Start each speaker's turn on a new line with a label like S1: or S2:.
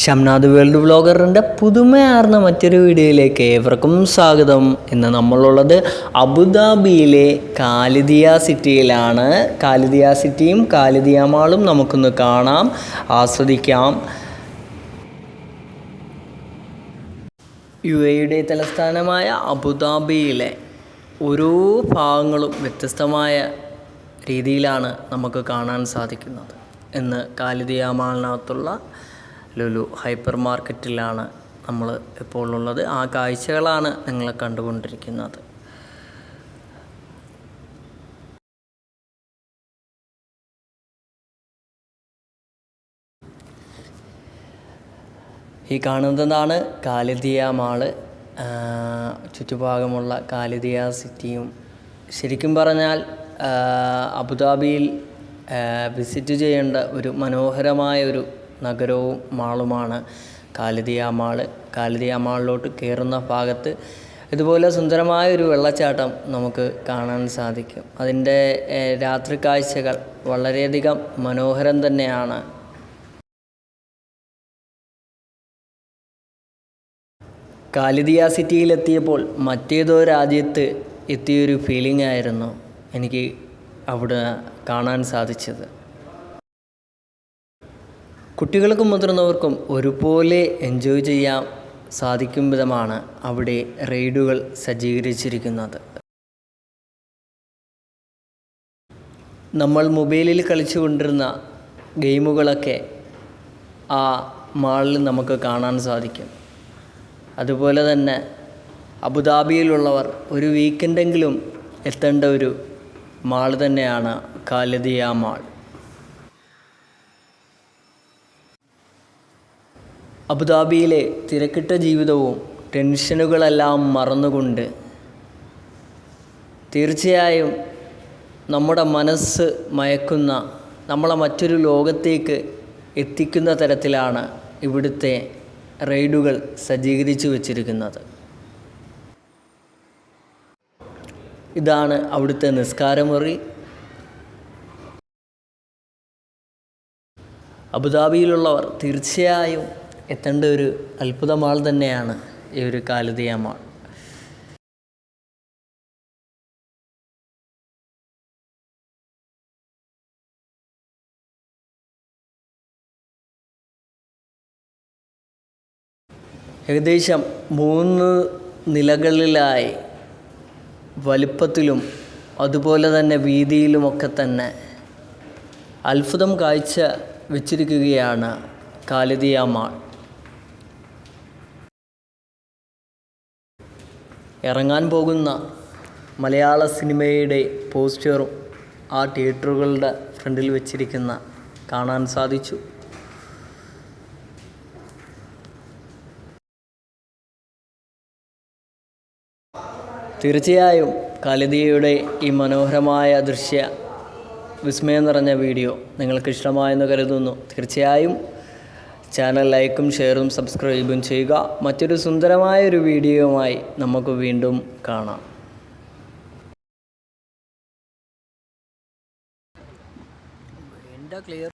S1: Shamnad world വ്ളോഗറിൻ്റെ പുതുമയാർന്ന മറ്റൊരു വീഡിയോയിലേക്ക് ഏവർക്കും സ്വാഗതം. ഇന്ന് നമ്മളുള്ളത് അബുദാബിയിലെ ഖാലിദിയ സിറ്റിയിലാണ്. ഖാലിദിയ സിറ്റിയും ഖാലിദിയ മാളും നമുക്കൊന്ന് കാണാം, ആസ്വദിക്കാം. UAE തലസ്ഥാനമായ അബുദാബിയിലെ ഓരോ ഭാഗങ്ങളും വ്യത്യസ്തമായ രീതിയിലാണ് നമുക്ക് കാണാൻ സാധിക്കുന്നത്. ഇന്ന് ഖാലിദിയ മാളിനകത്തുള്ള ലുലു ഹൈപ്പർ മാർക്കറ്റിലാണ് നമ്മൾ ഇപ്പോൾ ഉള്ളത്. ആ കാഴ്ചകളാണ് നിങ്ങൾ കണ്ടുകൊണ്ടിരിക്കുന്നത്. ഈ കാണുന്നതാണ് ഖാലിദിയ മാള്. ചുറ്റുഭാഗമുള്ള ഖാലിദിയ സിറ്റിയും ശരിക്കും പറഞ്ഞാൽ അബുദാബിയിൽ വിസിറ്റ് ചെയ്യേണ്ട ഒരു മനോഹരമായ ഒരു നഗരവും മാളുമാണ് ഖാലിദിയ മാള്. ഖാലിദിയ മാളിലോട്ട് കയറുന്ന ഭാഗത്ത് ഇതുപോലെ സുന്ദരമായ ഒരു വെള്ളച്ചാട്ടം നമുക്ക് കാണാൻ സാധിക്കും. അതിൻ്റെ രാത്രി കാഴ്ചകൾ വളരെയധികം മനോഹരം തന്നെയാണ്. ഖാലിദിയ സിറ്റിയിലെത്തിയപ്പോൾ മറ്റേതോ രാജ്യത്ത് എത്തിയൊരു ഫീലിംഗ് ആയിരുന്നു എനിക്ക് അവിടെ കാണാൻ സാധിച്ചത്. കുട്ടികൾക്കും മുതിർന്നവർക്കും ഒരുപോലെ എൻജോയ് ചെയ്യാൻ സാധിക്കും വിധമാണ് അവിടെ റൈഡുകൾ സജ്ജീകരിച്ചിരിക്കുന്നത്. നമ്മൾ മൊബൈലിൽ കളിച്ചു കൊണ്ടിരുന്ന ഗെയിമുകളൊക്കെ ആ മാളിൽ നമുക്ക് കാണാൻ സാധിക്കും. അതുപോലെ തന്നെ അബുദാബിയിലുള്ളവർ ഒരു വീക്കെൻഡെങ്കിലും എത്തേണ്ട ഒരു മാൾ തന്നെയാണ് ഖാലിദിയ മാൾ. അബുദാബിയിലെ തിരക്കിട്ട ജീവിതവും ടെൻഷനുകളെല്ലാം മറന്നുകൊണ്ട് തീർച്ചയായും നമ്മുടെ മനസ്സ് മയക്കുന്ന, നമ്മളെ മറ്റൊരു ലോകത്തേക്ക് എത്തിക്കുന്ന തരത്തിലാണ് ഇവിടുത്തെ റൈഡുകൾ സജ്ജീകരിച്ചു വച്ചിരിക്കുന്നത്. ഇതാണ് അവിടുത്തെ നിസ്കാരമുറി. അബുദാബിയിലുള്ളവർ തീർച്ചയായും എത്തേണ്ട ഒരു അത്ഭുത മാൾ തന്നെയാണ് ഈ ഒരു ഖാലിദിയ മാൾ. ഏകദേശം 3 നിലകളിലായി വലിപ്പത്തിലും അതുപോലെ തന്നെ വീതിയിലുമൊക്കെ തന്നെ അത്ഭുതം കാഴ്ച വച്ചിരിക്കുകയാണ് ഖാലിദിയ മാൾ. ഇറങ്ങാൻ പോകുന്ന മലയാള സിനിമയുടെ പോസ്റ്ററും ആ തിയേറ്ററുകളുടെ ഫ്രണ്ടിൽ വെച്ചിരിക്കുന്ന കാണാൻ സാധിച്ചു. തീർച്ചയായും ഖാലിദിയയുടെ ഈ മനോഹരമായ ദൃശ്യ വിസ്മയം നിറഞ്ഞ വീഡിയോ നിങ്ങൾക്ക് ഇഷ്ടമായെന്ന് കരുതുന്നു. തീർച്ചയായും ചാനൽ ലൈക്കും ഷെയറും സബ്സ്ക്രൈബും ചെയ്യുക. മറ്റൊരു സുന്ദരമായൊരു വീഡിയോയുമായി നമുക്ക് വീണ്ടും കാണാം. ക്ലിയർ